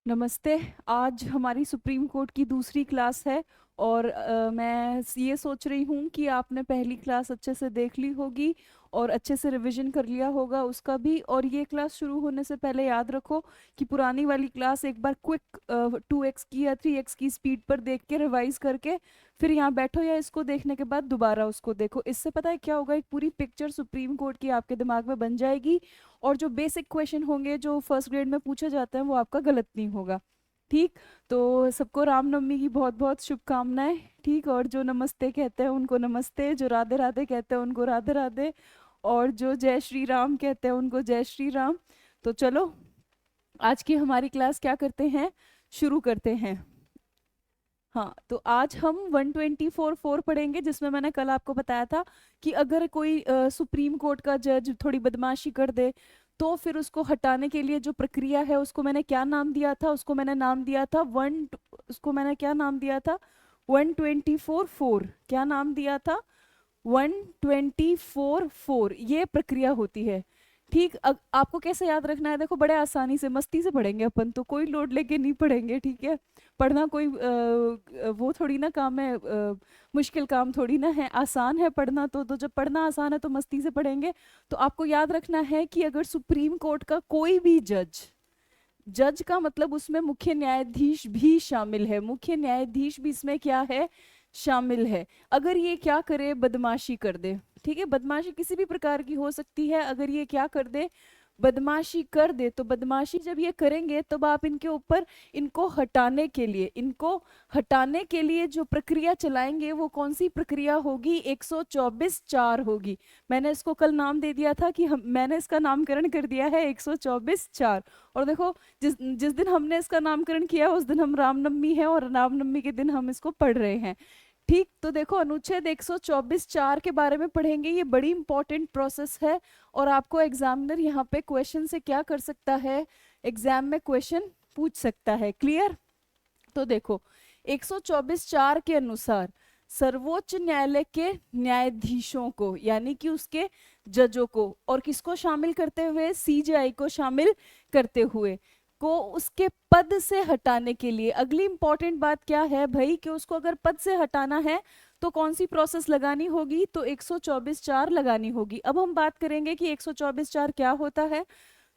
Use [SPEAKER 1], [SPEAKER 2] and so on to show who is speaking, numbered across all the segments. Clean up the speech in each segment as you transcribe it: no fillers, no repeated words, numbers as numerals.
[SPEAKER 1] नमस्ते। आज हमारी सुप्रीम कोर्ट की दूसरी क्लास है और मैं ये सोच रही हूँ कि आपने पहली क्लास अच्छे से देख ली होगी और अच्छे से रिवीजन कर लिया होगा उसका भी। और ये क्लास शुरू होने से पहले याद रखो कि पुरानी वाली क्लास एक बार क्विक 2x की या 3x की स्पीड पर देख के रिवाइज करके फिर यहाँ बैठो या इसको देखने के बाद दोबारा उसको देखो। इससे पता है क्या होगा, एक पूरी पिक्चर सुप्रीम कोर्ट की आपके दिमाग में बन जाएगी और जो बेसिक क्वेश्चन होंगे जो फर्स्ट ग्रेड में पूछे जाते हैं वो आपका गलत नहीं होगा। ठीक। तो सबको रामनवमी की बहुत बहुत शुभकामनाएं। ठीक। और जो नमस्ते कहते हैं उनको नमस्ते, जो राधे राधे कहते हैं उनको राधे राधे, और जो जय श्री राम कहते हैं उनको जय श्री राम। तो चलो आज की हमारी क्लास क्या करते हैं, शुरू करते हैं। हाँ, तो आज हम 124(4) पढ़ेंगे, जिसमें मैंने कल आपको बताया था कि अगर कोई सुप्रीम कोर्ट का जज थोड़ी बदमाशी कर दे तो फिर उसको हटाने के लिए जो प्रक्रिया है उसको मैंने क्या नाम दिया था, उसको मैंने नाम दिया था उसको मैंने क्या नाम दिया था, 124(4). क्या नाम दिया था? 124(4) ये प्रक्रिया होती है। ठीक। आपको कैसे याद रखना है, देखो बड़े आसानी से मस्ती से पढ़ेंगे अपन, तो कोई लोड लेके नहीं पढ़ेंगे। ठीक है। पढ़ना कोई वो थोड़ी ना काम है, मुश्किल काम थोड़ी ना है, आसान है पढ़ना। तो जब पढ़ना आसान है तो मस्ती से पढ़ेंगे। तो आपको याद रखना है कि अगर सुप्रीम कोर्ट का कोई भी जज, जज का मतलब उसमें मुख्य न्यायाधीश भी शामिल है, मुख्य न्यायाधीश भी इसमें क्या है, शामिल है। अगर ये क्या करे, बदमाशी कर दे। ठीक है। बदमाशी किसी भी प्रकार की हो सकती है। अगर ये क्या कर दे, बदमाशी कर दे, तो बदमाशी जब ये करेंगे तब आप इनके ऊपर इनको हटाने के लिए जो प्रक्रिया चलाएंगे वो कौन सी प्रक्रिया होगी, 124(4) होगी। मैंने इसको कल नाम दे दिया था कि मैंने इसका नामकरण कर दिया है 124(4). और देखो जिस जिस दिन हमने इसका नामकरण किया उस दिन हम रामनवमी है और रामनवमी के दिन हम इसको पढ़ रहे हैं। ठीक। तो देखो अनुच्छेद 124(4) के बारे में पढ़ेंगे, ये बड़ी इंपॉर्टेंट प्रोसेस है। और आपको एग्जामिनर यहाँ पे क्वेश्चन से क्या कर सकता है, एग्जाम में क्वेश्चन पूछ सकता है। क्लियर? तो देखो 124(4) के अनुसार सर्वोच्च न्यायालय के न्यायाधीशों को, यानी कि उसके जजों को, और किसको शामिल करते हुए, सीजेआई को शामिल करते हुए, को उसके पद से हटाने के लिए, अगली इंपॉर्टेंट बात क्या है भाई, कि उसको अगर पद से हटाना है तो कौन सी प्रोसेस लगानी होगी, तो 124(4) लगानी होगी। अब हम बात करेंगे कि 124(4) क्या होता है।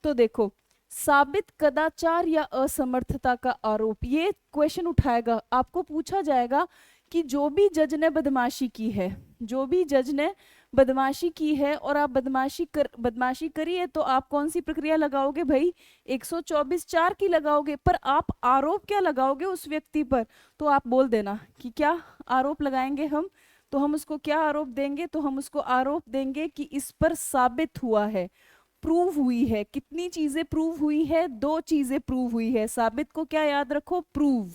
[SPEAKER 1] तो देखो, साबित कदाचार या असमर्थता का आरोप, ये क्वेश्चन उठाएगा, आपको पूछा जाएगा कि जो भी जज ने बदमाशी की है, जो भी जज ने बदमाशी की है और आप बदमाशी करी है, तो आप कौन सी प्रक्रिया लगाओगे भाई, 124(4) की लगाओगे। पर आप आरोप क्या लगाओगे उस व्यक्ति पर, तो आप बोल देना कि क्या आरोप लगाएंगे हम। तो हम उसको क्या आरोप देंगे, तो हम उसको आरोप देंगे कि इस पर साबित हुआ है, प्रूव हुई है। कितनी चीजें प्रूव हुई है, 2 चीजें प्रूव हुई है। साबित को क्या याद रखो, प्रूव।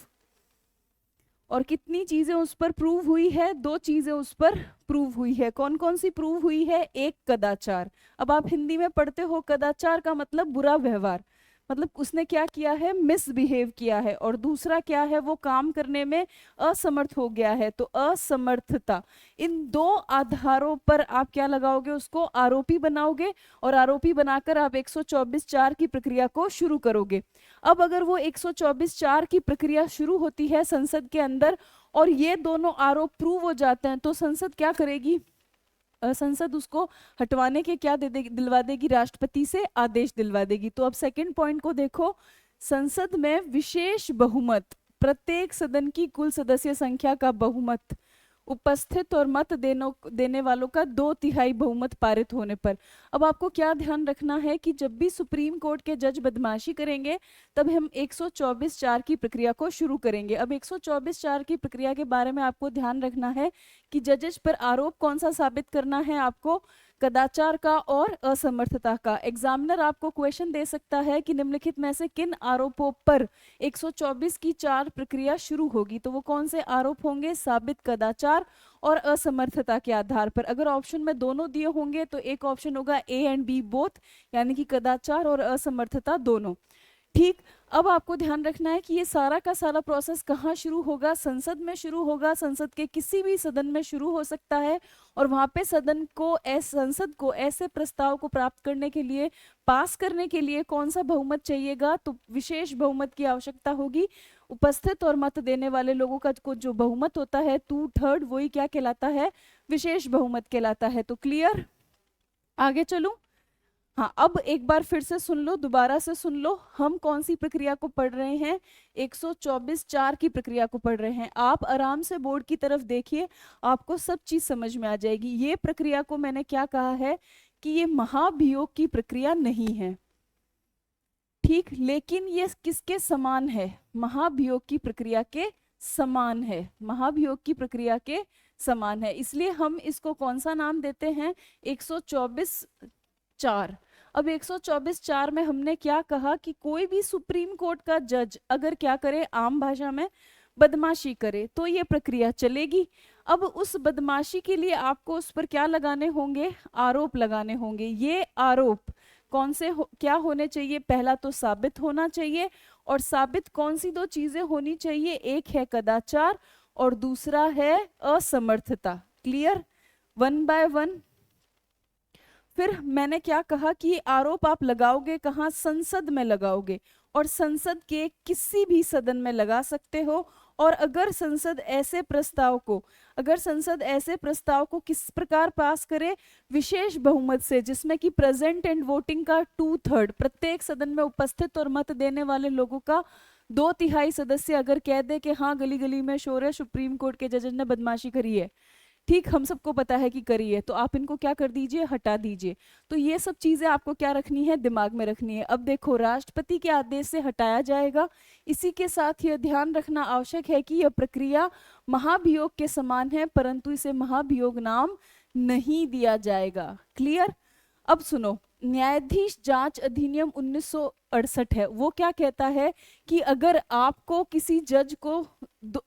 [SPEAKER 1] और कितनी चीजें उस पर प्रूव हुई है, 2 चीजें उस पर प्रूव हुई है। कौन कौन सी प्रूव हुई है, एक कदाचार। अब आप हिंदी में पढ़ते हो, कदाचार का मतलब बुरा व्यवहार, मतलब उसने क्या किया है, मिसबिहेव किया है। और दूसरा क्या है, वो काम करने में असमर्थ हो गया है, तो असमर्थता। इन 2 आधारों पर आप क्या लगाओगे, उसको आरोपी बनाओगे और आरोपी बनाकर आप 124(4) की प्रक्रिया को शुरू करोगे। अब अगर वो 124(4) की प्रक्रिया शुरू होती है संसद के अंदर और ये दोनों आरोप प्रूव हो जाते हैं, तो संसद क्या करेगी, संसद उसको हटवाने के क्या दे देगी, दिलवा देगी, राष्ट्रपति से आदेश दिलवा देगी। तो अब सेकंड पॉइंट को देखो, संसद में विशेष बहुमत, प्रत्येक सदन की कुल सदस्य संख्या का बहुमत उपस्थित और मत देने वालों का 2/3 बहुमत पारित होने पर। अब आपको क्या ध्यान रखना है कि जब भी सुप्रीम कोर्ट के जज बदमाशी करेंगे तब हम 124(4) की प्रक्रिया को शुरू करेंगे। अब 124(4) की प्रक्रिया के बारे में आपको ध्यान रखना है कि जजेस पर आरोप कौन सा साबित करना है आपको, कदाचार का और असमर्थता का। एग्जामिनर आपको क्वेश्चन दे सकता है कि निम्नलिखित में से किन आरोपों पर 124 की 4 प्रक्रिया शुरू होगी, तो वो कौन से आरोप होंगे, साबित कदाचार और असमर्थता के आधार पर। अगर ऑप्शन में दोनों दिए होंगे तो एक ऑप्शन होगा ए एंड बी बोथ, यानी कि कदाचार और असमर्थता दोनों। ठीक। अब आपको ध्यान रखना है कि ये सारा का सारा प्रोसेस कहाँ शुरू होगा, संसद में शुरू होगा। संसद के किसी भी सदन में शुरू हो सकता है और वहां पे संसद को ऐसे प्रस्ताव को प्राप्त करने के लिए, पास करने के लिए कौन सा बहुमत चाहिएगा, तो विशेष बहुमत की आवश्यकता होगी। उपस्थित और मत देने वाले लोगों का को जो बहुमत होता है 2/3, वही क्या कहलाता है, विशेष बहुमत कहलाता है। तो क्लियर, आगे चलूं। हाँ, अब एक बार फिर से सुन लो, दोबारा से सुन लो, हम कौन सी प्रक्रिया को पढ़ रहे हैं, 124(4) की प्रक्रिया को पढ़ रहे हैं। आप आराम से बोर्ड की तरफ देखिए, आपको सब चीज समझ में आ जाएगी। ये प्रक्रिया को मैंने क्या कहा है कि ये महाभियोग की प्रक्रिया नहीं है, ठीक, लेकिन ये किसके समान है, महाभियोग की प्रक्रिया के समान है, महाभियोग की प्रक्रिया के समान है। इसलिए हम इसको कौन सा नाम देते हैं, 124(4). अब 124(4) में हमने क्या कहा कि कोई भी सुप्रीम कोर्ट का जज अगर क्या करे, आम भाषा में बदमाशी करे, तो ये प्रक्रिया चलेगी। अब उस बदमाशी के लिए आपको उस पर क्या लगाने होंगे, आरोप लगाने होंगे। ये आरोप कौन से क्या होने चाहिए, पहला तो साबित होना चाहिए, और साबित कौन सी दो चीजें होनी चाहिए, एक है कदाचार और दूसरा है असमर्थता। Clear, 1 by 1। फिर मैंने क्या कहा कि आरोप आप लगाओगे कहाँ, संसद में लगाओगे, और संसद के किसी भी सदन में लगा सकते हो। और अगर संसद ऐसे प्रस्ताव को किस प्रकार पास करे, विशेष बहुमत से, जिसमें कि प्रेजेंट एंड वोटिंग का 2/3, प्रत्येक सदन में उपस्थित और मत देने वाले लोगों का 2/3 सदस्य अगर कह दे कि हाँ गली गली में शोर है, सुप्रीम कोर्ट के जज ने बदमाशी करी है, ठीक, हम सबको पता है कि करी है, तो आप इनको क्या कर दीजिए, हटा दीजिए। तो ये सब चीजें आपको क्या रखनी है, दिमाग में रखनी है। अब देखो, राष्ट्रपति के आदेश से हटाया जाएगा। इसी के साथ यह ध्यान रखना आवश्यक है कि यह प्रक्रिया महाभियोग के समान है, परंतु इसे महाभियोग नाम नहीं दिया जाएगा। क्लियर। अब सुनो, न्यायाधीश जांच अधिनियम 1968 है, वो क्या कहता है कि अगर आपको किसी जज को,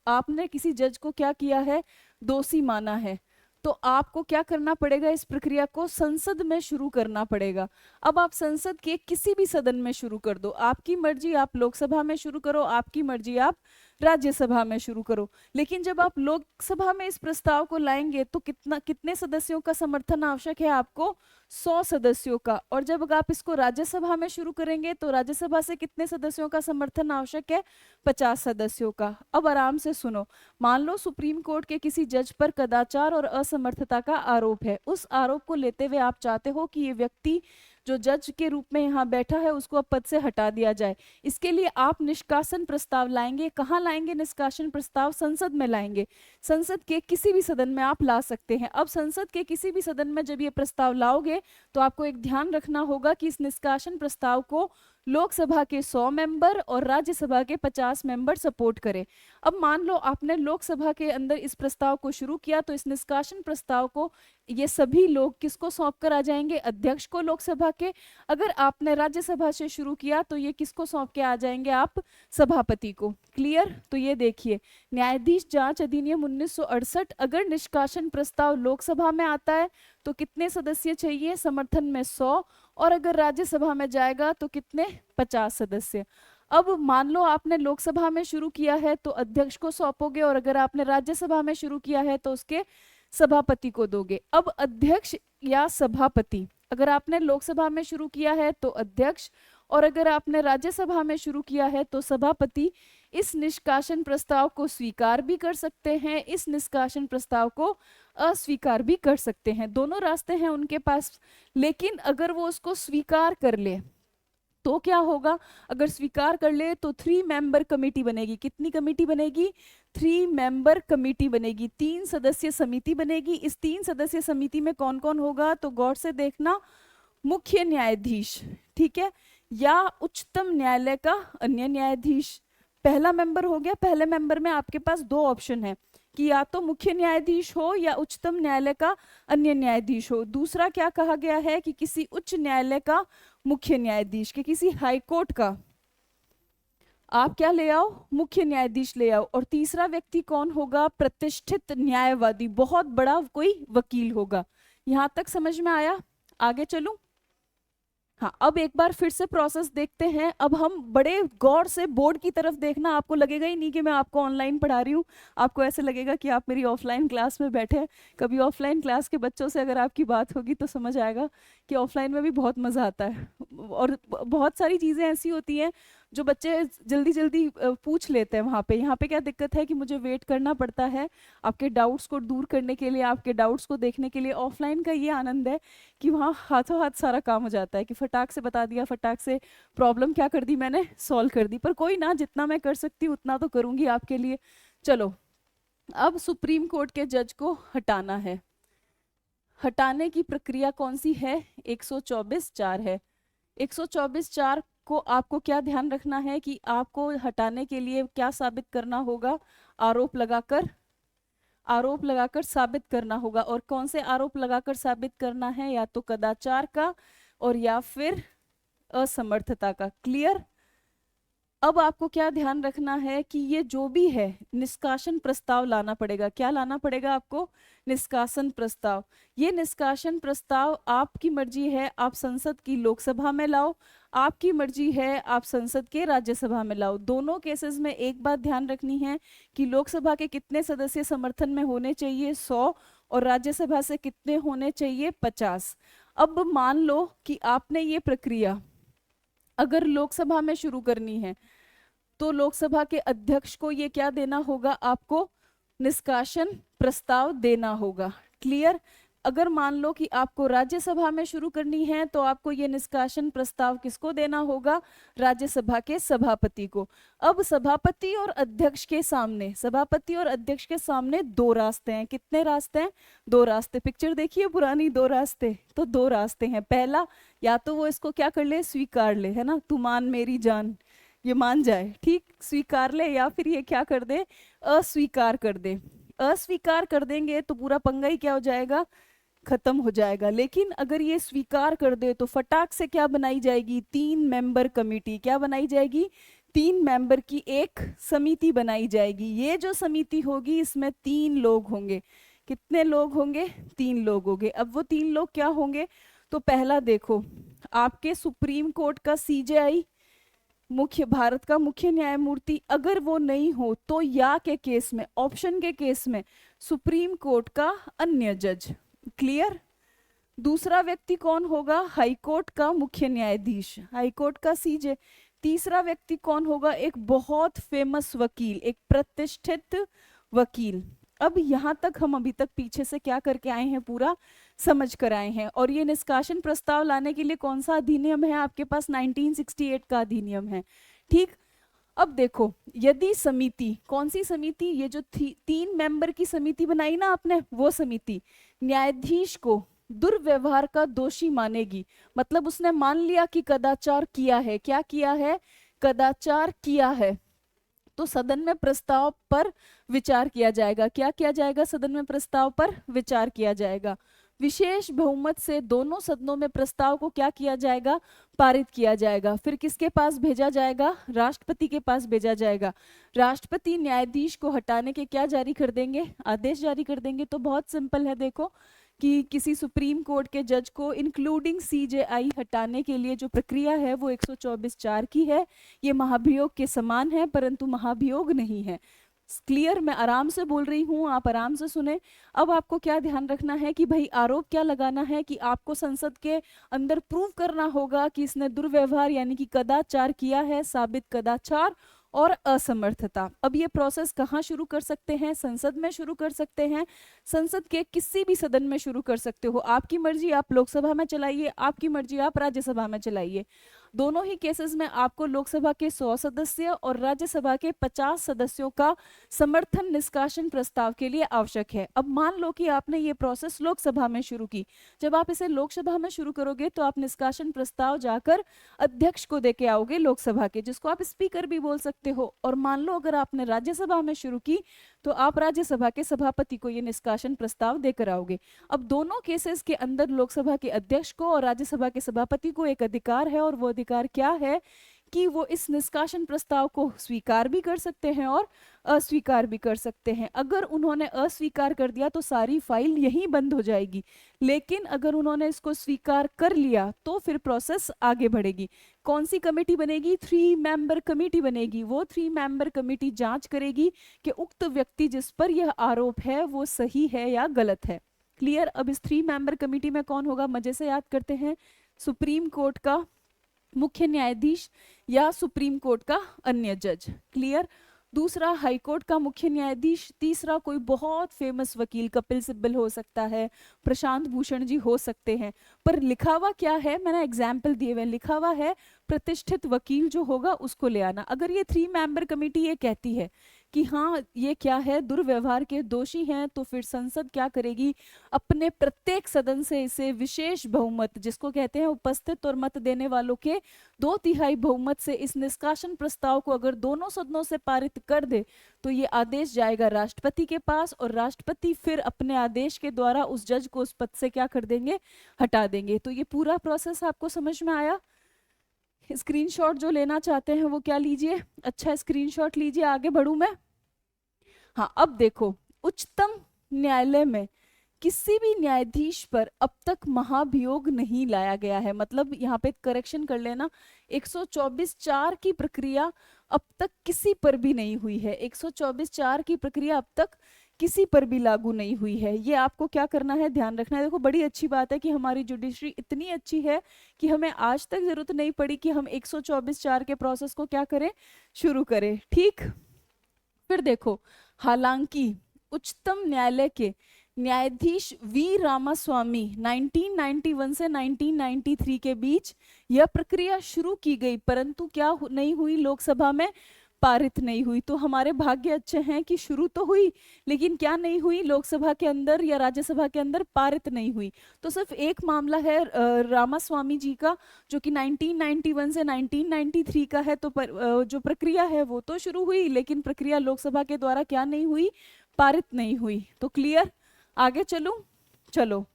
[SPEAKER 1] आपने किसी जज को क्या किया है, दोषी माना है, तो आपको क्या करना पड़ेगा, इस प्रक्रिया को संसद में शुरू करना पड़ेगा। अब आप संसद के किसी भी सदन में शुरू कर दो, आपकी मर्जी, आप लोकसभा में शुरू करो, आपकी मर्जी आप राज्यसभा में शुरू करो। लेकिन जब आप लोकसभा में इस प्रस्ताव को लाएंगे तो कितने सदस्यों का समर्थन आवश्यक है, आपको 100 सदस्यों का। और जब आप इसको राज्यसभा में शुरू करेंगे तो राज्यसभा से कितने सदस्यों का समर्थन आवश्यक है, 50 सदस्यों का। अब आराम से सुनो, मान लो सुप्रीम कोर्ट के किसी जज पर कदाचार और असमर्थता का आरोप है। उस आरोप को लेते हुए आप चाहते हो कि ये व्यक्ति जो जज के रूप में यहाँ बैठा है उसको अब पद से हटा दिया जाए। इसके लिए आप निष्कासन प्रस्ताव लाएंगे। कहाँ लाएंगे निष्कासन प्रस्ताव, संसद में लाएंगे। संसद के किसी भी सदन में आप ला सकते हैं। अब संसद के किसी भी सदन में जब ये प्रस्ताव लाओगे तो आपको एक ध्यान रखना होगा कि इस निष्कासन प्रस्ताव को लोकसभा के 100 मेंबर और राज्यसभा के 50 मेंबर सपोर्ट करें। अब मान लो आपने लोकसभा के अंदर इस प्रस्ताव को शुरू किया, तो इस निष्कासन प्रस्ताव को ये सभी लोग किसको सौंप कर आ जाएंगे, अध्यक्ष को लोकसभा के। अगर आपने राज्यसभा से शुरू किया तो ये किसको सौंप के आ जाएंगे, आप सभापति को। क्लियर। तो ये देखिए, न्यायाधीश जांच अधिनियम 1968, अगर निष्कासन प्रस्ताव लोकसभा में आता है तो कितने सदस्य चाहिए, समर्थन में 100, और अगर राज्यसभा में जाएगा तो कितने, 50 सदस्य। अब मान लो आपने लोकसभा में शुरू किया है तो अध्यक्ष को सौंपोगे, और अगर आपने राज्यसभा में शुरू किया है तो उसके सभापति को दोगे। अब अध्यक्ष या सभापति, अगर आपने लोकसभा में शुरू किया है तो अध्यक्ष, और अगर आपने राज्यसभा में शुरू किया है तो सभापति इस निष्कासन प्रस्ताव को स्वीकार भी कर सकते हैं, इस निष्कासन प्रस्ताव को अस्वीकार भी कर सकते हैं। दोनों रास्ते हैं उनके पास। लेकिन अगर वो उसको स्वीकार कर ले तो क्या होगा, अगर स्वीकार कर ले तो 3 मेंबर कमेटी बनेगी। कितनी कमेटी बनेगी, 3 मेंबर कमेटी बनेगी, 3 सदस्य समिति बनेगी। इस 3 सदस्य समिति में कौन कौन होगा, तो गौर से देखना, मुख्य न्यायाधीश, ठीक है, या उच्चतम न्यायालय का अन्य न्यायाधीश। पहला मेंबर हो गया। पहले मेंबर में आपके पास 2 ऑप्शन है कि या तो मुख्य न्यायाधीश हो या उच्चतम न्यायालय का अन्य न्यायाधीश हो। दूसरा क्या कहा गया है कि किसी उच्च न्यायालय का मुख्य न्यायाधीश, के किसी हाई कोर्ट का आप क्या ले आओ, मुख्य न्यायाधीश ले आओ। और तीसरा व्यक्ति कौन होगा, प्रतिष्ठित न्यायवादी, बहुत बड़ा कोई वकील होगा। यहां तक समझ में आया, आगे चलूं। हाँ, अब एक बार फिर से प्रोसेस देखते हैं। अब हम बड़े गौर से बोर्ड की तरफ देखना, आपको लगेगा ही नहीं कि मैं आपको ऑनलाइन पढ़ा रही हूँ, आपको ऐसे लगेगा कि आप मेरी ऑफलाइन क्लास में बैठे हैं। कभी ऑफलाइन क्लास के बच्चों से अगर आपकी बात होगी तो समझ आएगा कि ऑफलाइन में भी बहुत मज़ा आता है। और बहुत सारी चीज़ें ऐसी होती हैं जो बच्चे जल्दी जल्दी पूछ लेते हैं वहाँ पे। यहाँ पे क्या दिक्कत है कि मुझे वेट करना पड़ता है आपके डाउट्स को दूर करने के लिए, आपके डाउट्स को देखने के लिए। ऑफलाइन का ये आनंद है कि वहाँ हाथों हाथ सारा काम हो जाता है, कि फटाक से बता दिया, फटाक से प्रॉब्लम क्या कर दी मैंने, सॉल्व कर दी। पर कोई ना, जितना मैं कर सकती हूँ उतना तो करूँगी आपके लिए। चलो, अब सुप्रीम कोर्ट के जज को हटाना है। हटाने की प्रक्रिया कौन सी है? 124(4 है। 124(4 को आपको क्या ध्यान रखना है कि आपको हटाने के लिए क्या साबित करना होगा? आरोप लगाकर, आरोप लगाकर साबित करना होगा। और कौन से आरोप लगाकर साबित करना है? या तो कदाचार का और या फिर असमर्थता का। क्लियर? अब आपको क्या ध्यान रखना है कि ये जो भी है निष्कासन प्रस्ताव लाना पड़ेगा। क्या लाना पड़ेगा आपको? निष्कासन प्रस्ताव। ये निष्कासन प्रस्ताव आपकी मर्जी है, आप संसद की लोकसभा में लाओ, आपकी मर्जी है आप संसद के राज्यसभा में लाओ। दोनों केसेस में एक बात ध्यान रखनी है कि लोकसभा के कितने सदस्य समर्थन में होने चाहिए? 100। और राज्यसभा से कितने होने चाहिए? 50। अब मान लो कि आपने ये प्रक्रिया अगर लोकसभा में शुरू करनी है तो लोकसभा के अध्यक्ष को ये क्या देना होगा? आपको निष्कासन प्रस्ताव देना होगा। क्लियर? अगर मान लो कि आपको राज्यसभा में शुरू करनी है तो आपको ये निष्कासन प्रस्ताव किसको देना होगा? राज्यसभा के सभापति को। अब सभापति और अध्यक्ष के सामने, सभापति और अध्यक्ष के सामने दो रास्ते हैं। कितने रास्ते हैं? दो रास्ते। पिक्चर देखिए पुरानी, दो रास्ते। तो दो रास्ते हैं। पहला, या तो वो इसको क्या कर ले? स्वीकार ले, है ना, तू मान मेरी जान, ये मान जाए, ठीक, स्वीकार ले, या फिर ये क्या कर दे? अस्वीकार कर दे। अस्वीकार कर देंगे तो पूरा पंगा ही क्या हो जाएगा? खत्म हो जाएगा। लेकिन अगर ये स्वीकार कर दे तो फटाक से क्या बनाई जाएगी? 3 मेंबर कमेटी। क्या बनाई जाएगी? 3 मेंबर की एक समिति बनाई जाएगी। ये जो समिति होगी इसमें 3 लोग होंगे। कितने लोग होंगे? 3 लोग होंगे। अब वो 3 लोग क्या होंगे? तो पहला देखो, आपके सुप्रीम कोर्ट का सीजेआई, मुख्य, भारत का मुख्य न्यायमूर्ति। अगर वो नहीं हो तो या के केस में, ऑप्शन के केस में, सुप्रीम कोर्ट का अन्य जज। क्लियर? दूसरा व्यक्ति कौन होगा? हाई कोर्ट का मुख्य न्यायाधीश, हाई कोर्ट का सीजे। तीसरा व्यक्ति कौन होगा? एक बहुत फेमस वकील, एक प्रतिष्ठित वकील। अब यहाँ तक हम अभी तक पीछे से क्या करके आए हैं? पूरा समझ कर आए हैं। और ये निष्कासन प्रस्ताव लाने के लिए कौन सा अधिनियम है आपके पास? 1968 का अधिनियम है। ठीक। अब देखो, यदि समिति, कौन सी समिति? ये जो 3 मेंबर की समिति बनाई ना आपने, वो समिति न्यायाधीश को दुर्व्यवहार का दोषी मानेगी, मतलब उसने मान लिया कि कदाचार किया है। क्या किया है? कदाचार किया है। तो सदन में प्रस्ताव पर विचार किया जाएगा। क्या किया जाएगा? सदन में प्रस्ताव पर विचार किया जाएगा। विशेष बहुमत से दोनों सदनों में प्रस्ताव को क्या किया जाएगा? पारित किया जाएगा। फिर किसके पास भेजा जाएगा? राष्ट्रपति के पास भेजा जाएगा। राष्ट्रपति न्यायाधीश को हटाने के क्या जारी कर देंगे? आदेश जारी कर देंगे। तो बहुत सिंपल है, देखो कि किसी सुप्रीम कोर्ट के जज को इंक्लूडिंग सीजेआई हटाने के लिए जो प्रक्रिया है वो 124(4 की है। ये महाभियोग के समान है परंतु महाभियोग नहीं है। क्लियर? मैं आराम से बोल रही हूँ, आप आराम से सुने। अब आपको क्या ध्यान रखना है कि भाई आरोप क्या लगाना है कि आपको संसद के अंदर प्रूव करना होगा कि इसने दुर्व्यवहार यानी कि कदाचार किया है, साबित कदाचार और असमर्थता। अब ये प्रोसेस कहाँ शुरू कर सकते हैं? संसद में शुरू कर सकते हैं। संसद के किसी भी सदन में शुरू कर सकते हो। आपकी मर्जी आप लोकसभा में चलाइए, आपकी मर्जी आप राज्यसभा में चलाइए। दोनों ही केसेस में आपको लोकसभा के 100 सदस्य और राज्यसभा के 50 सदस्यों का समर्थन निष्कासन प्रस्ताव के लिए आवश्यक है। अब मान लो कि आपने ये प्रोसेस लोकसभा में शुरू की। जब आप इसे लोकसभा में शुरू करोगे तो आप निष्कासन प्रस्ताव जाकर अध्यक्ष को देके आओगे लोकसभा के, जिसको आप स्पीकर भी बोल सकते हो। और मान लो अगर आपने राज्यसभा में शुरू की तो आप राज्यसभा के सभापति को ये निष्कासन प्रस्ताव देकर आओगे। अब दोनों केसेस के अंदर लोकसभा के अध्यक्ष को और राज्यसभा के सभापति को एक अधिकार है, और वो अधिकार क्या है कि वो इस निष्कासन प्रस्ताव को स्वीकार भी कर सकते हैं और अस्वीकार भी कर सकते हैं। अगर उन्होंने अस्वीकार कर दिया तो सारी फाइल यहीं बंद हो जाएगी, लेकिन अगर उन्होंने इसको स्वीकार कर लिया तो फिर प्रोसेस आगे बढ़ेगी। कौन सी कमेटी बनेगी? 3 मेंबर कमेटी बनेगी। वो 3 मेंबर कमेटी जांच करेगी कि उक्त व्यक्ति जिस पर यह आरोप है वो सही है या गलत है। क्लियर? अब इस 3 मेंबर कमेटी में कौन होगा? मजे से याद करते हैं, सुप्रीम कोर्ट का मुख्य न्यायाधीश या सुप्रीम कोर्ट का अन्य जज। क्लियर? दूसरा हाई कोर्ट का मुख्य न्यायाधीश, तीसरा कोई बहुत फेमस वकील, कपिल सिब्बल हो सकता है, प्रशांत भूषण जी हो सकते हैं। पर लिखा हुआ क्या है? मैंने एग्जाम्पल दिए हुए, लिखा हुआ है प्रतिष्ठित वकील जो होगा उसको ले आना। अगर ये 3 मेंबर कमेटी ये कहती है कि हाँ ये क्या है, दुर्व्यवहार के दोषी हैं, तो फिर संसद क्या करेगी? अपने प्रत्येक सदन से इसे विशेष बहुमत, जिसको कहते हैं उपस्थित और मत देने वालों के 2/3 बहुमत से इस निष्कासन प्रस्ताव को अगर दोनों सदनों से पारित कर दे तो ये आदेश जाएगा राष्ट्रपति के पास, और राष्ट्रपति फिर अपने आदेश के द्वारा उस जज को उस पद से क्या कर देंगे? हटा देंगे। तो ये पूरा प्रोसेस आपको समझ में आया? स्क्रीनशॉट जो लेना चाहते हैं वो क्या लीजिए? अच्छा स्क्रीनशॉट लीजिए। आगे बढ़ूं मैं? हाँ, अब देखो, उच्चतम न्यायालय में किसी भी न्यायाधीश पर अब तक महाभियोग नहीं लाया गया है। मतलब यहाँ पे करेक्शन कर लेना, 124(4) की प्रक्रिया अब तक किसी पर भी नहीं हुई है। 124(4) की प्रक्रिया अब तक किसी पर भी लागू नहीं हुई है। ये आपको क्या करना है? ध्यान रखना है। देखो, बड़ी अच्छी बात है कि हमारी जुडिशरी इतनी अच्छी है कि हमें आज तक जरूरत नहीं पड़ी कि हम 124(4) के प्रोसेस को क्या करें? शुरू करें। ठीक, फिर देखो, हालांकि उच्चतम न्यायालय के न्यायाधीश वी रामास्वामी 1991 से 1993 के बीच यह प्रक्रिया शुरू की गई, परंतु क्या नहीं हुई? लोकसभा में पारित नहीं हुई। तो हमारे भाग्य अच्छे हैं कि शुरू तो हुई, लेकिन क्या नहीं हुई? लोकसभा के अंदर या राज्यसभा के अंदर पारित नहीं हुई। तो सिर्फ एक मामला है रामास्वामी जी का, जो कि 1991 से 1993 का है। तो जो प्रक्रिया है वो तो शुरू हुई, लेकिन प्रक्रिया लोकसभा के द्वारा क्या नहीं हुई? पारित नहीं हुई। तो क्लियर? आगे चलूं? चलो,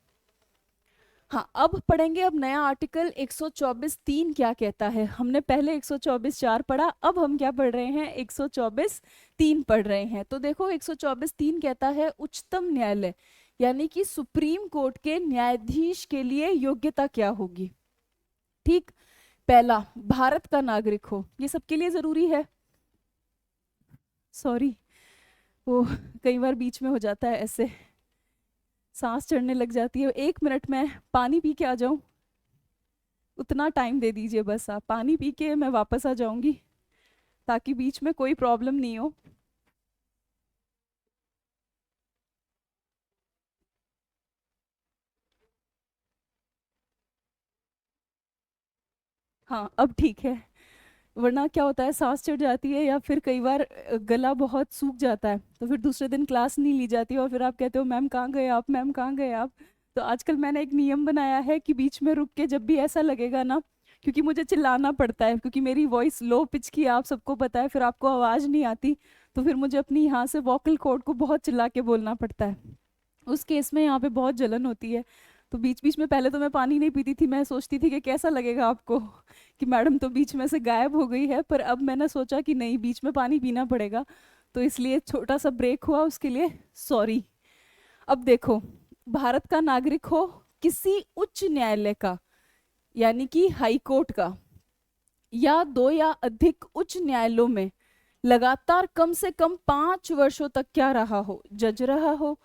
[SPEAKER 1] हाँ, अब पढ़ेंगे अब नया आर्टिकल 124(3) क्या कहता है। हमने पहले 124(4) पढ़ा, अब हम क्या पढ़ रहे हैं? 124(3) पढ़ रहे हैं। तो देखो, 124(3) कहता है उच्चतम न्यायालय यानी कि सुप्रीम कोर्ट के न्यायाधीश के लिए योग्यता क्या होगी? ठीक, पहला, भारत का नागरिक हो। ये सबके लिए जरूरी है। सॉरी, वो कई बार बीच में हो जाता है, ऐसे सांस चढ़ने लग जाती है। 1 मिनट में पानी पी के आ जाऊं? उतना टाइम दे दीजिए बस। आप पानी पी के मैं वापस आ जाऊंगी, ताकि बीच में कोई प्रॉब्लम नहीं हो। हाँ, अब ठीक है। वरना क्या होता है, सांस चढ़ जाती है या फिर कई बार गला बहुत सूख जाता है, तो फिर दूसरे दिन क्लास नहीं ली जाती और फिर आप कहते हो मैम कहाँ गए आप, मैम कहाँ गए आप। तो आजकल मैंने एक नियम बनाया है कि बीच में रुक के जब भी ऐसा लगेगा ना, क्योंकि मुझे चिल्लाना पड़ता है, क्योंकि मेरी वॉइस लो पिच की है, आप सबको पता है, फिर आपको आवाज़ नहीं आती, तो फिर मुझे अपनी यहाँ से वोकल कॉर्ड को बहुत चिल्ला के बोलना पड़ता है। उस केस में यहाँ पे बहुत जलन होती है। तो बीच बीच में, पहले तो मैं पानी नहीं पीती थी, मैं सोचती थी कि कैसा लगेगा आपको कि मैडम तो बीच में से गायब हो गई है, पर अब मैंने सोचा कि नहीं, बीच में पानी पीना पड़ेगा, तो इसलिए छोटा सा ब्रेक हुआ, उसके लिए सॉरी। अब देखो, भारत का नागरिक हो, किसी उच्च न्यायालय का यानी कि हाई कोर्ट का या 2 या अधिक उच्च न्यायालयों में लगातार कम से कम 5 वर्षों तक क्या रहा हो? जज रहा हो।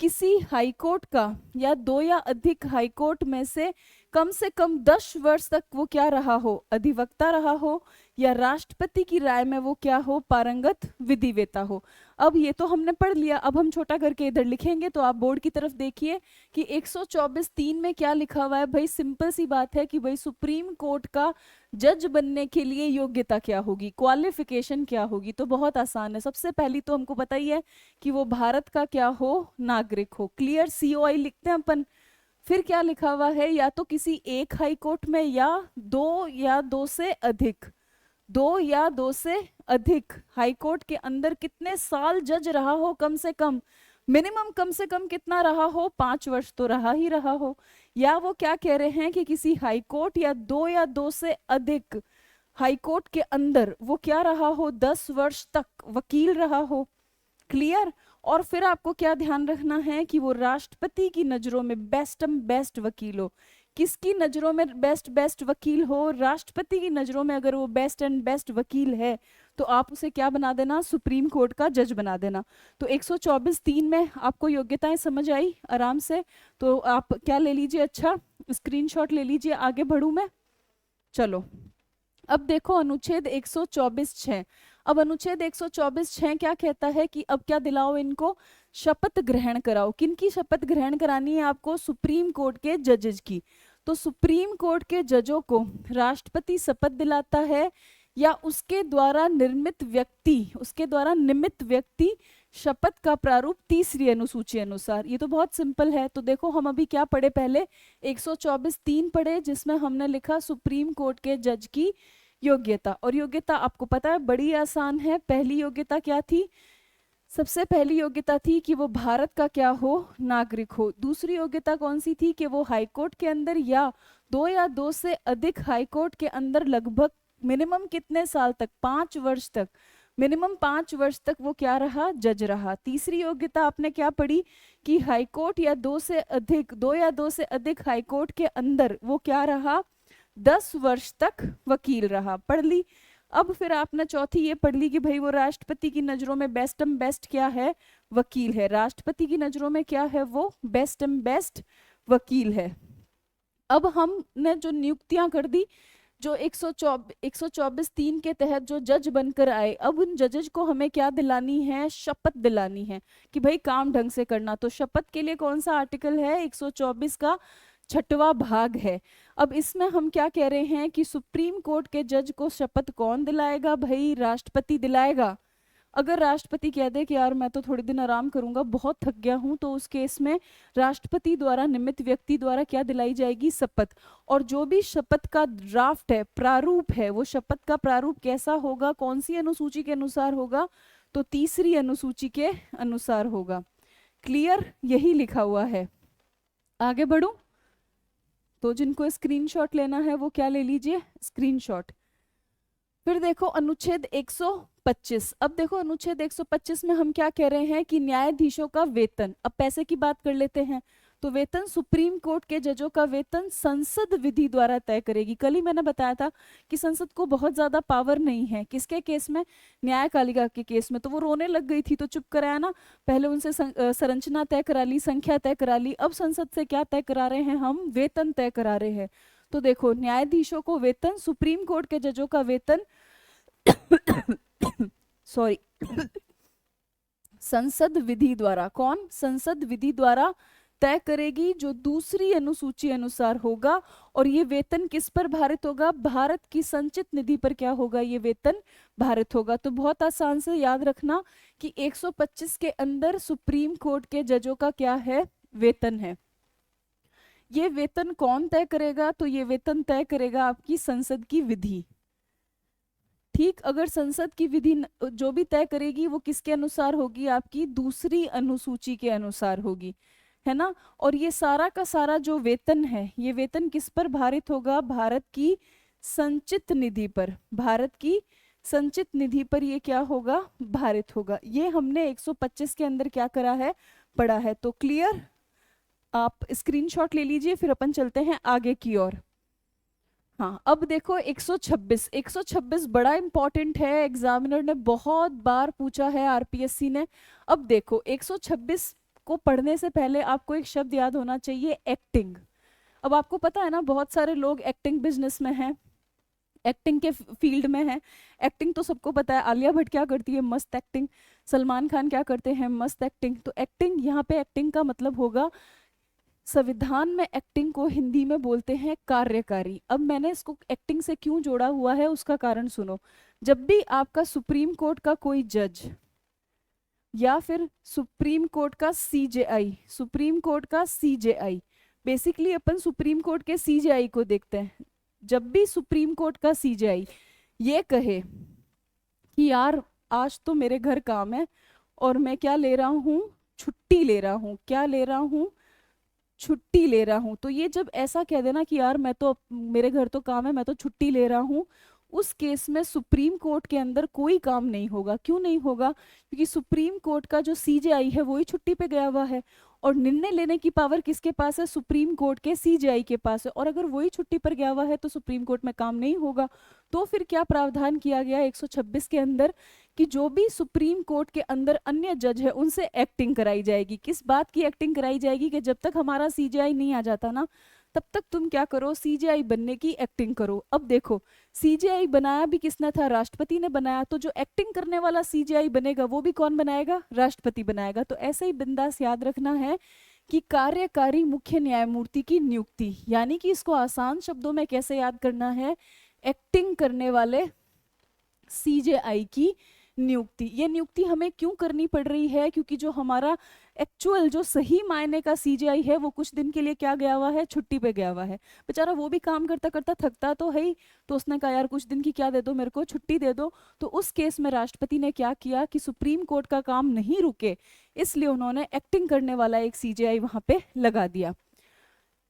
[SPEAKER 1] किसी हाई कोर्ट का या 2 या अधिक हाई कोर्ट में से कम 10 वर्ष तक वो क्या रहा हो? अधिवक्ता रहा हो, या राष्ट्रपति की राय में वो क्या हो? पारंगत विधिवेता हो। अब ये तो हमने पढ़ लिया, अब हम छोटा करके इधर लिखेंगे। तो आप बोर्ड की तरफ देखिए कि 124(3) में क्या लिखा हुआ है। भाई सिंपल सी बात है कि भाई सुप्रीम कोर्ट का जज बनने के लिए योग्यता क्या होगी, क्वालिफिकेशन क्या होगी? तो बहुत आसान है। सबसे पहली तो हमको पता ही है कि वो भारत का क्या हो? नागरिक हो। क्लियर? COI लिखते हैं अपन। फिर क्या लिखा हुआ है? या तो किसी एक हाई कोर्ट में, या 2 से अधिक, 2 या 2 से अधिक हाई कोर्ट के अंदर कितने साल जज रहा हो? कम से कम, मिनिमम कम से कम कितना रहा हो? 5 वर्ष तो रहा ही रहा हो। या वो क्या कह रहे हैं कि किसी हाई कोर्ट या 2 या 2 से अधिक हाई कोर्ट के अंदर वो क्या रहा हो, 10 वर्ष तक वकील रहा हो। क्लियर। और फिर आपको क्या ध्यान रखना है कि वो राष्ट्रपति की नजरों में बेस्ट बेस्ट वकील हो। किसकी नजरों में बेस्ट बेस्ट वकील हो, राष्ट्रपति की नजरों में अगर वो बेस्ट एंड बेस्ट वकील है तो आप उसे क्या बना देना, सुप्रीम कोर्ट का जज बना देना। तो 124(3) में आपको योग्यताएं समझ आई आराम से। तो आप क्या ले लीजिए, अच्छा स्क्रीनशॉट ले लीजिए। आगे बढ़ूं मैं, चलो अब देखो अनुच्छेद 124(6). अब अनुच्छेद 124(6) क्या कहता है कि अब क्या दिलाओ इनको, शपथ ग्रहण कराओ। किनकी शपथ ग्रहण करानी है आपको, सुप्रीम कोर्ट के जजेस की। तो सुप्रीम कोर्ट के जजों को राष्ट्रपति शपथ दिलाता है या उसके द्वारा निर्मित व्यक्ति, उसके द्वारा निमित्त व्यक्ति शपथ का प्रारूप तीसरी अनुसूची अनुसार। ये तो बहुत सिंपल है। तो देखो हम अभी क्या पढ़े, पहले 124(3) पढ़े जिसमें हमने लिखा सुप्रीम कोर्ट के जज की योग्यता। और योग्यता आपको पता है बड़ी आसान है। पहली योग्यता क्या थी, सबसे पहली योग्यता थी कि वो भारत का क्या हो, नागरिक हो। दूसरी योग्यता कौन सी थी कि वो हाई कोर्ट के अंदर या दो से अधिक हाई कोर्ट के अंदर लगभग मिनिमम कितने साल तक, 5 वर्ष तक, मिनिमम 5 वर्ष तक वो क्या रहा, जज रहा। तीसरी योग्यता आपने क्या पढ़ी कि हाई कोर्ट या दो या दो से अधिक हाई कोर्ट के अंदर वो क्या रहा, 10 वर्ष तक वकील रहा। पढ़ ली। अब फिर आपने चौथी ये पढ़ ली कि भाई वो राष्ट्रपति की नजरों में बेस्ट बेस्ट क्या है, वकील है। राष्ट्रपति की नजरों में क्या है, वो बेस्ट बेस्ट वकील है। अब हमने जो नियुक्तियां कर दी, जो 124(3) के तहत जो जज बनकर आए, अब उन जजेस को हमें क्या दिलानी है, शपथ दिलानी है कि भाई काम ढंग से करना। तो शपथ के लिए कौन सा आर्टिकल है, 124 का 6वां भाग है। अब इसमें हम क्या कह रहे हैं कि सुप्रीम कोर्ट के जज को शपथ कौन दिलाएगा, भाई राष्ट्रपति दिलाएगा। अगर राष्ट्रपति कह दे कि यार मैं तो थोड़ी दिन आराम करूंगा, बहुत थक गया हूं, तो उस केस में राष्ट्रपति द्वारा निमित्त व्यक्ति द्वारा क्या दिलाई जाएगी, शपथ। और जो भी शपथ का ड्राफ्ट है, प्रारूप है, वो शपथ का प्रारूप कैसा होगा, कौन सी अनुसूची के अनुसार होगा, तो तीसरी अनुसूची के अनुसार होगा। क्लियर, यही लिखा हुआ है। आगे बढ़ूं तो जिनको स्क्रीनशॉट लेना है वो क्या ले लीजिए, स्क्रीनशॉट। फिर देखो अनुच्छेद 125। अब देखो अनुच्छेद 125 में हम क्या कह रहे हैं कि न्यायाधीशों का वेतन, अब पैसे की बात कर लेते हैं। तो वेतन, सुप्रीम कोर्ट के जजों का वेतन संसद विधि द्वारा तय करेगी। कल ही मैंने बताया था कि संसद को बहुत ज्यादा पावर नहीं है। किसके केस में, न्यायपालिका के केस में। तो वो रोने लग गई थी तो चुप कराया ना, पहले उनसे संरचना तय करा ली, संख्या तय करा ली, अब संसद से क्या तय करा रहे हैं, हम वेतन तय करा रहे हैं। तो देखो न्यायाधीशों को वेतन, सुप्रीम कोर्ट के जजों का वेतन सॉरी संसद विधि द्वारा, कौन, संसद विधि द्वारा तय करेगी, जो दूसरी अनुसूची अनुसार होगा। और ये वेतन किस पर भारित होगा, भारत की संचित निधि पर क्या होगा, ये वेतन भारित होगा। तो बहुत आसान से याद रखना कि 125 के अंदर सुप्रीम कोर्ट के जजों का क्या है, वेतन है। ये वेतन कौन तय करेगा, तो ये वेतन तय करेगा आपकी संसद की विधि। ठीक, अगर संसद की विधि जो भी तय करेगी वो किसके अनुसार होगी, आपकी दूसरी अनुसूची के अनुसार होगी, है ना। और ये सारा का सारा जो वेतन है, ये वेतन किस पर भारित होगा, भारत की संचित निधि पर, भारत की संचित निधि पर ये क्या होगा, भारित होगा। ये हमने 125 के अंदर क्या करा है, पढ़ा है। तो क्लियर, आप स्क्रीनशॉट ले लीजिए, फिर अपन चलते हैं आगे की ओर। हाँ, अब देखो 126 बड़ा इंपॉर्टेंट है, एग्जामिनर ने बहुत बार पूछा है, आरपीएससी ने। अब देखो 126 को पढ़ने से पहले आपको एक शब्द याद होना चाहिए, एक्टिंग। अब आपको पता है ना, बहुत सारे लोग एक्टिंग बिजनेस में हैं, एक्टिंग के फील्ड में है। एक्टिंग तो सबको पता है, आलिया भट्ट क्या करती है, मस्त एक्टिंग। सलमान खान क्या करते हैं, मस्त एक्टिंग। तो एक्टिंग, यहाँ पे एक्टिंग का मतलब होगा, संविधान में एक्टिंग को हिंदी में बोलते हैं कार्यकारी। अब मैंने इसको एक्टिंग से क्यों जोड़ा हुआ है, उसका कारण सुनो। जब भी आपका सुप्रीम कोर्ट का कोई जज या फिर सुप्रीम कोर्ट का सीजेआई, सुप्रीम कोर्ट का सीजेआई, बेसिकली अपन सुप्रीम कोर्ट के सीजेआई को देखते हैं। जब भी सुप्रीम कोर्ट का सीजेआई ये कहे कि यार आज तो मेरे घर काम है और मैं क्या ले रहा हूँ, छुट्टी ले रहा हूँ, क्या ले रहा हूँ, छुट्टी ले रहा हूँ। तो ये जब ऐसा कह देना कि यार मैं तो, मेरे घर तो काम है, मैं तो छुट्टी ले रहा हूँ, उस केस में सुप्रीम कोर्ट के अंदर कोई काम नहीं होगा। क्यों नहीं होगा? क्योंकि सुप्रीम कोर्ट का जो सीजेआई है वो ही छुट्टी पे गया हुआ है, और निर्णय लेने की पावर किसके पास है? सुप्रीम कोर्ट के सीजेआई के पास है। और अगर वही छुट्टी पर गया हुआ है तो सुप्रीम कोर्ट में काम नहीं होगा। तो फिर क्या प्रावधान किया गया 126 के अंदर कि जो भी सुप्रीम कोर्ट के अंदर अन्य जज है उनसे एक्टिंग कराई जाएगी। किस बात की एक्टिंग कराई जाएगी? कि जब तक हमारा सीजेआई नहीं आ जाता ना, तब तक तुम क्या करो? सीजेआई बनने की एक्टिंग करो। अब देखो, सीजेआई बनाया भी किसने था? राष्ट्रपति ने बनाया। तो जो एक्टिंग करने वाला सीजेआई बनेगा वो भी कौन बनाएगा? राष्ट्रपति बनाएगा। तो ऐसे ही बिंदास याद रखना है कि कार्यकारी मुख्य न्यायमूर्ति की नियुक्ति, यानी कि इसको आसान शब्दों में कैसे याद करना है? एक्टिंग करने वाले सीजेआई की नियुक्ति। ये नियुक्ति हमें क्यों करनी पड़ रही है? क्योंकि जो हमारा एक्चुअल जो सही मायने का सीजेआई है वो कुछ दिन के लिए क्या गया हुआ है? छुट्टी पे गया हुआ है। बेचारा वो भी काम करता करता थकता तो है ही, तो उसने कहा यार कुछ दिन की क्या दे दो, मेरे को छुट्टी दे दो। तो उस केस में राष्ट्रपति ने क्या किया कि सुप्रीम कोर्ट का काम नहीं रुके, इसलिए उन्होंने एक्टिंग करने वाला एक सीजेआई वहां पे लगा दिया।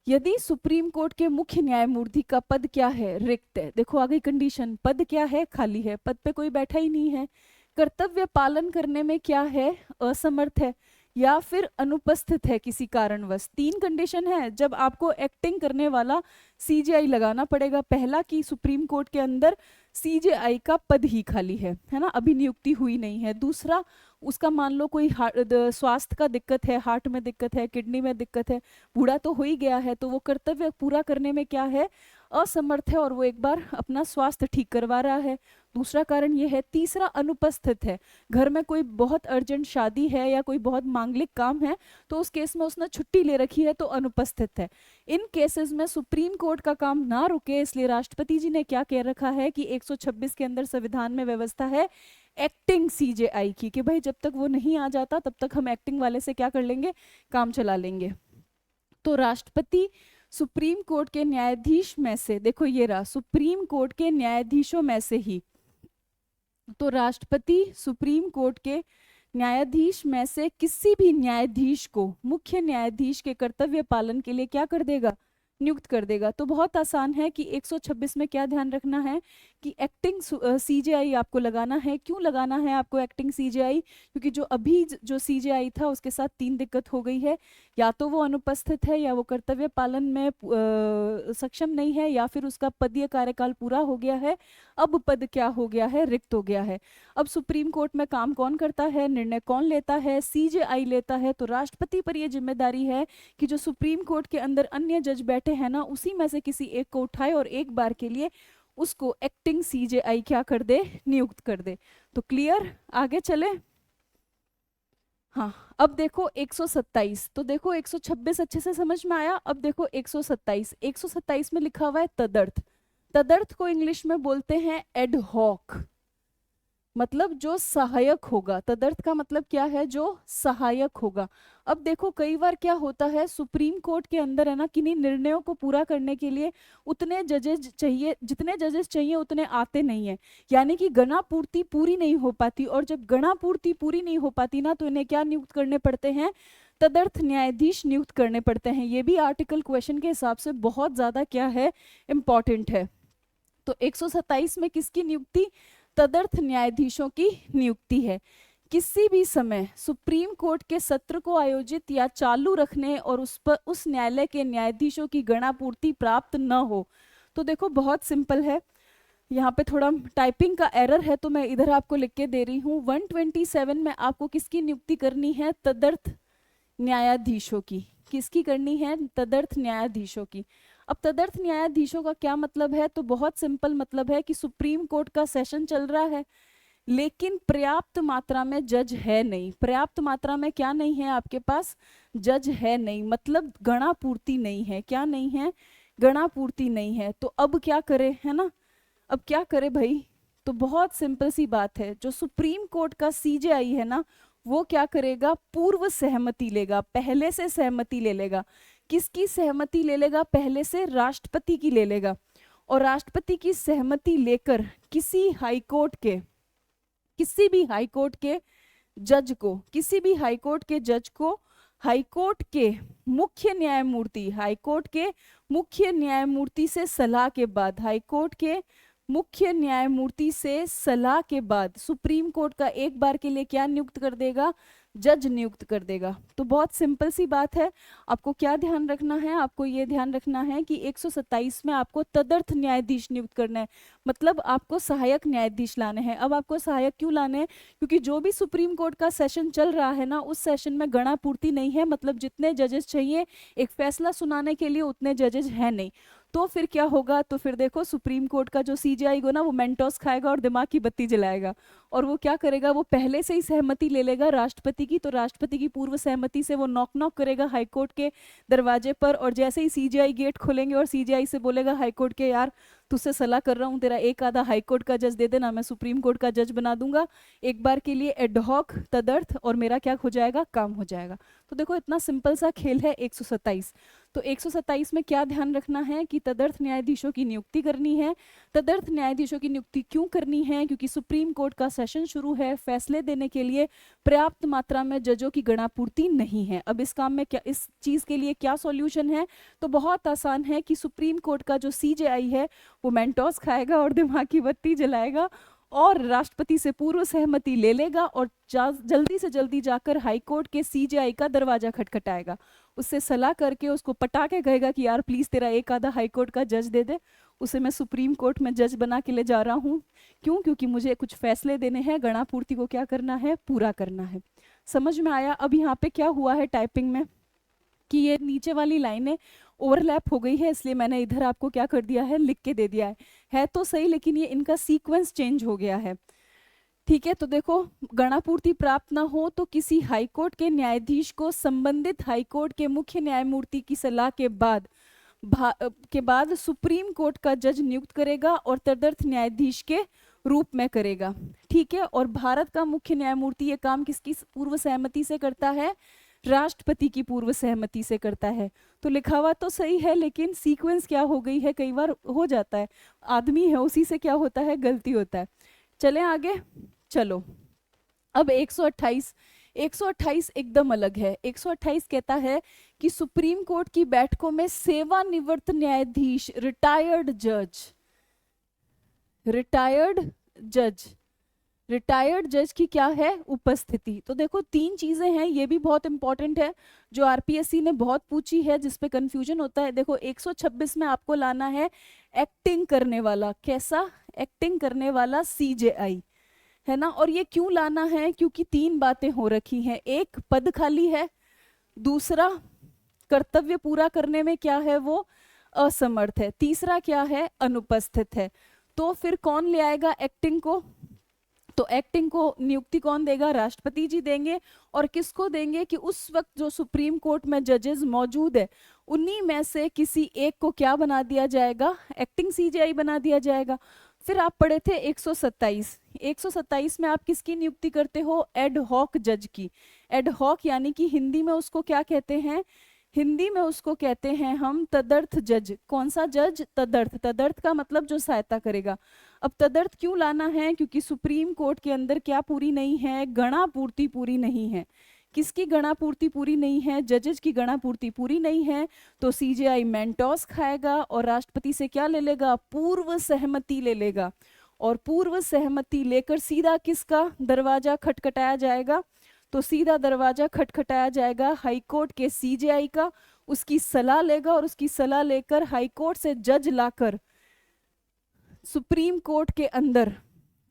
[SPEAKER 1] यदि सुप्रीम कोर्ट के मुख्य न्यायमूर्ति का पद क्या है? रिक्त है। देखो आ गई कंडीशन, पद क्या है? खाली है, पद पे कोई बैठा ही नहीं है। कर्तव्य पालन करने में क्या है? असमर्थ है या फिर अनुपस्थित है किसी कारणवश। तीन कंडीशन है जब आपको एक्टिंग करने वाला सीजेआई लगाना पड़ेगा। पहला कि सुप्रीम कोर्ट के अंदर सीजेआई का पद ही खाली है ना, अभी नियुक्ति हुई नहीं है। दूसरा, उसका मान लो कोई स्वास्थ्य का दिक्कत है, हार्ट में दिक्कत है, किडनी में दिक्कत है, बूढ़ा तो हो ही गया है, तो वो कर्तव्य पूरा करने में क्या है? असमर्थ है, और वो एक बार अपना स्वास्थ्य ठीक करवा रहा है। दूसरा कारण ये है। तीसरा, अनुपस्थित है, घर में कोई बहुत अर्जेंट शादी है या कोई बहुत मांगलिक काम है, तो उस केस में उसने छुट्टी ले रखी है, तो अनुपस्थित है। इन केसेस में सुप्रीम कोर्ट का काम ना रुके, इसलिए राष्ट्रपति जी ने क्या कह रखा है कि 126 के अंदर संविधान में व्यवस्था है एक्टिंग सीजेआई की, कि भाई जब तक वो नहीं आ जाता तब तक हम एक्टिंग वाले से क्या कर लेंगे? काम चला लेंगे। तो राष्ट्रपति सुप्रीम कोर्ट के न्यायाधीश में से, देखो ये रहा, सुप्रीम कोर्ट के न्यायाधीशों में से ही, तो राष्ट्रपति सुप्रीम कोर्ट के न्यायाधीश में से किसी भी न्यायाधीश को मुख्य न्यायाधीश के कर्तव्य पालन के लिए क्या कर देगा? नियुक्त कर देगा। तो बहुत आसान है कि 126 में क्या ध्यान रखना है कि एक्टिंग सीजेआई आपको लगाना है। क्यों लगाना है आपको एक्टिंग सीजेआई? क्योंकि जो अभी जो सीजेआई था उसके साथ तीन दिक्कत हो गई है, या तो वो अनुपस्थित है, या वो कर्तव्य पालन में सक्षम नहीं है, या फिर उसका पदीय कार्यकाल पूरा हो गया है। अब पद क्या हो गया है? रिक्त हो गया है। अब सुप्रीम कोर्ट में काम कौन करता है? निर्णय कौन लेता है? सीजेआई लेता है। तो राष्ट्रपति पर यह जिम्मेदारी है कि जो सुप्रीम कोर्ट के अंदर अन्य जज बैठे हैं ना, उसी में से किसी एक को उठाए और एक बार के लिए उसको एक्टिंग सीजेआई क्या कर दे? नियुक्त कर दे। तो क्लियर? आगे चले। हाँ, अब देखो 127। तो देखो 126 अच्छे से समझ में आया। अब देखो 127, 127 में लिखा हुआ है तदर्थ। तदर्थ को इंग्लिश में बोलते हैं एड हॉक, मतलब जो सहायक होगा। तदर्थ का मतलब क्या है? जो सहायक होगा। अब देखो कई बार क्या होता है, सुप्रीम कोर्ट के अंदर है ना, किन्हीं निर्णयों को पूरा करने के लिए उतने जजेस चाहिए, जितने जजेस चाहिए उतने आते नहीं है, यानी कि गणापूर्ति पूरी नहीं हो पाती। और जब गणापूर्ति पूरी नहीं हो पाती ना, तो इन्हें क्या नियुक्त करने पड़ते हैं? तदर्थ न्यायाधीश नियुक्त करने पड़ते हैं। ये भी आर्टिकल क्वेश्चन के हिसाब से बहुत ज्यादा क्या है? इंपॉर्टेंट है। तो 127 में किसकी नियुक्ति? तदर्थ न्यायाधीशों की नियुक्ति है। किसी भी समय सुप्रीम कोर्ट के सत्र को आयोजित या चालू रखने और उस पर उस न्यायालय के न्यायाधीशों की गणापूर्ति प्राप्त न हो। तो देखो बहुत सिंपल है, यहाँ पे थोड़ा टाइपिंग का एरर है तो मैं इधर आपको लिख के दे रही हूँ। 127 में आपको किसकी नियुक्ति करनी है? तदर्थ न्यायाधीशों की। किसकी करनी है? तदर्थ न्यायाधीशों की। अब तदर्थ न्यायाधीशों का क्या मतलब है? तो बहुत सिंपल मतलब है कि सुप्रीम कोर्ट का सेशन चल रहा है, लेकिन पर्याप्त मात्रा में जज है नहीं। पर्याप्त मात्रा में क्या नहीं है आपके पास? जज है नहीं, मतलब गणापूर्ति नहीं है। क्या नहीं है? गणापूर्ति नहीं है। तो अब क्या करे, है ना? अब क्या करे भाई? तो बहुत सिंपल सी बात है, जो सुप्रीम कोर्ट का सीजेआई है ना, वो क्या करेगा? पूर्व सहमति लेगा, पहले से सहमति ले लेगा। किसकी सहमति ले लेगा? पहले से राष्ट्रपति की ले लेगा। और राष्ट्रपति की सहमति लेकर किसी हाईकोर्ट के, किसी भी हाईकोर्ट के जज को, किसी भी हाईकोर्ट के जज को हाईकोर्ट के मुख्य न्यायमूर्ति, हाईकोर्ट के मुख्य न्यायमूर्ति से सलाह के बाद, हाईकोर्ट के मुख्य न्यायमूर्ति से सलाह के बाद सुप्रीम कोर्ट का एक बार के लिए क्या नियुक्त कर देगा, जज नियुक्त कर देगा। तो बहुत सिंपल सी बात है। आपको क्या ध्यान रखना है, आपको ये ध्यान रखना है कि 127 में आपको तदर्थ न्यायाधीश नियुक्त करना है, मतलब आपको सहायक न्यायाधीश लाने हैं। अब आपको सहायक क्यों लाने हैं, क्योंकि जो भी सुप्रीम कोर्ट का सेशन चल रहा है ना, उस सेशन में गणापूर्ति नहीं है, मतलब जितने जजेस चाहिए एक फैसला सुनाने के लिए उतने जजेस हैं नहीं। तो फिर क्या होगा, तो फिर देखो सुप्रीम कोर्ट का जो सीजेआई को ना, वो मेंटोस खाएगा और दिमाग की बत्ती जलाएगा। और वो क्या करेगा, वो पहले से ही सहमति ले लेगा राष्ट्रपति की, तो राष्ट्रपति की पूर्व सहमति से वो नॉक नॉक करेगा हाईकोर्ट के दरवाजे पर, और जैसे ही सीजेआई गेट खोलेंगे और सीजेआई से बोलेगा हाईकोर्ट के, यार तुझसे सलाह कर रहा हूँ, तेरा एक आधा हाईकोर्ट का जज दे देना, मैं सुप्रीम कोर्ट का जज बना दूंगा एक बार के लिए एडहॉक तदर्थ, और मेरा क्या हो जाएगा, काम हो जाएगा। तो देखो इतना सिंपल सा खेल है 127। तो 127 में क्या ध्यान रखना है कि तदर्थ न्यायाधीशों की नियुक्ति करनी है। तदर्थ न्यायाधीशों की नियुक्ति क्यों करनी है, क्योंकि सुप्रीम कोर्ट का सेशन शुरू है, फैसले देने के लिए पर्याप्त मात्रा में जजों की गणापूर्ति नहीं है। अब इस काम में क्या, इस चीज के लिए क्या सॉल्यूशन है, तो बहुत आसान है कि सुप्रीम कोर्ट का जो सीजेआई है वो मेंटोस खाएगा और दिमाग की बत्ती जलाएगा और राष्ट्रपति से पूर्व सहमति ले लेगा और जल्दी से जल्दी जाकर हाईकोर्ट के सीजेआई का दरवाजा खटखटाएगा, उससे सलाह करके उसको पटा के कहेगा कि यार प्लीज तेरा एक आधा हाईकोर्ट का जज दे दे, उसे मैं सुप्रीम कोर्ट में जज बना के ले जा रहा हूँ। क्यों, क्योंकि मुझे कुछ फैसले देने हैं, गणापूर्ति को क्या करना है, पूरा करना है। समझ में आया। अब यहाँ पे क्या हुआ है टाइपिंग में कि ये नीचे वाली लाइनें ओवरलैप हो गई है, इसलिए मैंने इधर आपको क्या कर दिया है, लिख के दे दिया है तो सही, लेकिन ये इनका सीक्वेंस चेंज हो गया है। ठीक है, तो देखो गणापूर्ति प्राप्त ना हो तो किसी हाईकोर्ट के न्यायाधीश को संबंधित हाईकोर्ट के मुख्य न्यायमूर्ति की सलाह के बाद सुप्रीम कोर्ट का जज नियुक्त करेगा और तदर्थ न्यायाधीश के रूप में करेगा। ठीक है, और भारत का मुख्य न्यायमूर्ति ये काम किसकी पूर्व सहमति से करता है, राष्ट्रपति की पूर्व सहमति से करता है। तो लिखा हुआ तो सही है, लेकिन सीक्वेंस क्या हो गई है, कई बार हो जाता है, आदमी है उसी से क्या होता है, गलती होता है। चलें आगे, चलो अब 128 एकदम अलग है। 128 कहता है कि सुप्रीम कोर्ट की बैठकों में सेवानिवृत्त न्यायाधीश, रिटायर्ड जज की क्या है, उपस्थिति। तो देखो तीन चीजें हैं, ये भी बहुत इंपॉर्टेंट है, जो आरपीएससी ने बहुत पूछी है, जिसपे कंफ्यूजन होता है। देखो 126 में आपको लाना है एक्टिंग करने वाला, कैसा, एक्टिंग करने वाला सीजेआई, है ना। और ये क्यों लाना है, क्योंकि तीन बातें हो रखी हैं, एक पद खाली है, दूसरा कर्तव्य पूरा करने में क्या है, वो असमर्थ है, तीसरा क्या है, अनुपस्थित है। तो फिर कौन ले आएगा एक्टिंग को, तो एक्टिंग को नियुक्ति कौन देगा, राष्ट्रपति जी देंगे। और किसको देंगे कि उस वक्त जो सुप्रीम कोर्ट में जजेस मौजूद है उन्हीं में से किसी एक को क्या बना दिया जाएगा, एक्टिंग सीजेआई बना दिया जाएगा। फिर आप पढ़े थे 127 में आप किसकी नियुक्ति करते हो, एडहॉक जज की। एडहॉक यानी कि हिंदी में उसको क्या कहते हैं, हिंदी में उसको कहते हैं हम तदर्थ जज। कौन सा जज, तदर्थ। तदर्थ का मतलब जो सहायता करेगा। अब तदर्थ क्यों लाना है, क्योंकि सुप्रीम कोर्ट के अंदर क्या पूरी नहीं है, गणापूर्ति पूरी नहीं है। किसकी गणापूर्ति पूरी नहीं है, जजेस की गणापूर्ति पूरी नहीं है, तो सीजेआई मेंटोस खाएगा और राष्ट्रपति से क्या ले लेगा, पूर्व सहमति ले लेगा। और पूर्व सहमति लेकर सीधा किसका दरवाजा खटखटाया जाएगा, तो सीधा दरवाजा खटखटाया जाएगा हाईकोर्ट के सीजेआई का। उसकी सलाह लेगा और उसकी सलाह लेकर हाईकोर्ट से जज लाकर सुप्रीम कोर्ट के अंदर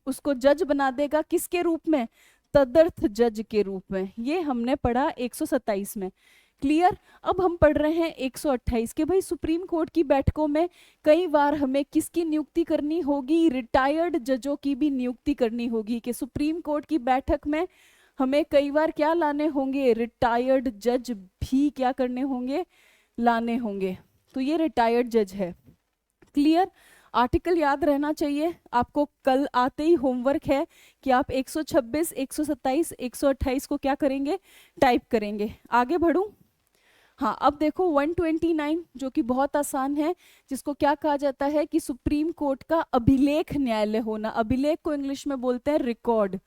[SPEAKER 1] उसको जज बना देगा, किसके रूप में, तदर्थ जज के रूप में। ये हमने पढ़ा 127 में, क्लियर। अब हम पढ़ रहे हैं 128 के भाई सुप्रीम कोर्ट की बैठकों में कई बार हमें किसकी नियुक्ति करनी होगी, रिटायर्ड जजों की भी नियुक्ति करनी होगी। कि सुप्रीम कोर्ट की बैठक में हमें कई बार क्या लाने होंगे, रिटायर्ड जज भी क्या करने होंगे, लाने होंगे। तो ये रिटायर्ड जज है, क्लियर। आर्टिकल याद रहना चाहिए आपको। कल आते ही होमवर्क है कि आप 126, 127, 128 को क्या करेंगे, टाइप करेंगे। आगे बढ़ूं, हाँ अब देखो 129 जो कि बहुत आसान है, जिसको क्या कहा जाता है कि सुप्रीम कोर्ट का अभिलेख न्यायालय होना। अभिलेख को इंग्लिश में बोलते हैं रिकॉर्ड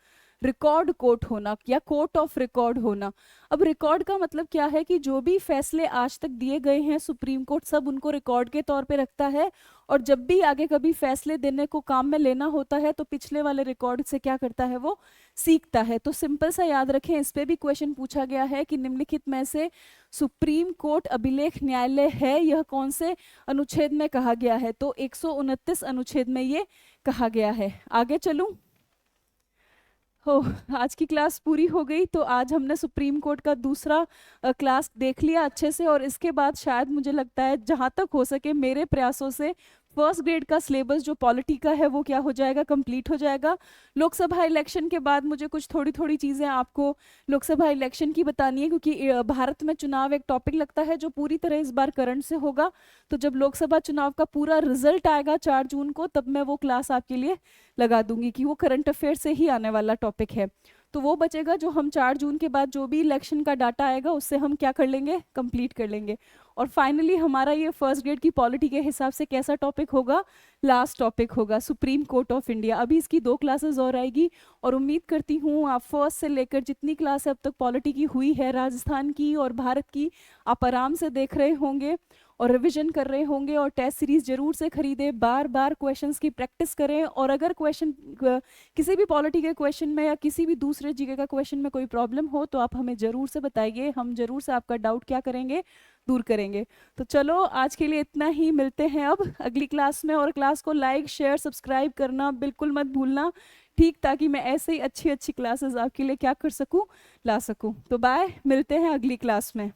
[SPEAKER 1] कोर्ट होना या कोर्ट ऑफ रिकॉर्ड होना। अब रिकॉर्ड का मतलब क्या है कि जो भी फैसले आज तक दिए गए हैं सुप्रीम कोर्ट, सब उनको रिकॉर्ड के तौर पे रखता है और जब भी आगे कभी फैसले देने को काम में लेना होता है तो पिछले वाले रिकॉर्ड से क्या करता है, वो सीखता है। तो सिंपल सा याद रखें, इस पे भी क्वेश्चन पूछा गया है कि निम्नलिखित में से सुप्रीम कोर्ट अभिलेख न्यायालय है यह कौन से अनुच्छेद में कहा गया है, तो 129 अनुच्छेद में ये कहा गया है। आगे चलूं। हो, आज की क्लास पूरी हो गई। तो आज हमने सुप्रीम कोर्ट का दूसरा क्लास देख लिया अच्छे से, और इसके बाद शायद मुझे लगता है जहाँ तक हो सके मेरे प्रयासों से फर्स्ट ग्रेड का सिलेबस जो पॉलिटी का है वो क्या हो जाएगा, कंप्लीट हो जाएगा। लोकसभा इलेक्शन के बाद मुझे कुछ थोड़ी थोड़ी चीज़ें आपको लोकसभा इलेक्शन की बतानी है, क्योंकि भारत में चुनाव एक टॉपिक लगता है जो पूरी तरह इस बार करंट से होगा। तो जब लोकसभा चुनाव का पूरा रिजल्ट आएगा 4 जून को, तब मैं वो क्लास आपके लिए लगा दूंगी कि वो करंट अफेयर से ही आने वाला टॉपिक है। तो वो बचेगा जो हम 4 जून के बाद जो भी इलेक्शन का डाटा आएगा उससे हम क्या कर लेंगे, कंप्लीट कर लेंगे। और फाइनली हमारा ये फर्स्ट ग्रेड की पॉलिटी के हिसाब से कैसा टॉपिक होगा, लास्ट टॉपिक होगा सुप्रीम कोर्ट ऑफ इंडिया। अभी इसकी 2 क्लासेस और आएगी, और उम्मीद करती हूँ आप फर्स्ट से लेकर जितनी क्लास अब तक पॉलिटी की हुई है, राजस्थान की और भारत की, आप आराम से देख रहे होंगे और रिवीजन कर रहे होंगे। और टेस्ट सीरीज जरूर से खरीदें, बार बार क्वेश्चंस की प्रैक्टिस करें। और अगर क्वेश्चन किसी भी पॉलिटी के क्वेश्चन में या किसी भी दूसरे जीके का क्वेश्चन में कोई प्रॉब्लम हो तो आप हमें ज़रूर से बताइए, हम ज़रूर से आपका डाउट क्या करेंगे, दूर करेंगे। तो चलो आज के लिए इतना ही, मिलते हैं अब अगली क्लास में। और क्लास को लाइक शेयर सब्सक्राइब करना बिल्कुल मत भूलना, ठीक, ताकि मैं ऐसे ही अच्छी अच्छी क्लासेस आपके लिए क्या कर सकूं, ला सकूं। तो बाय, मिलते हैं अगली क्लास में।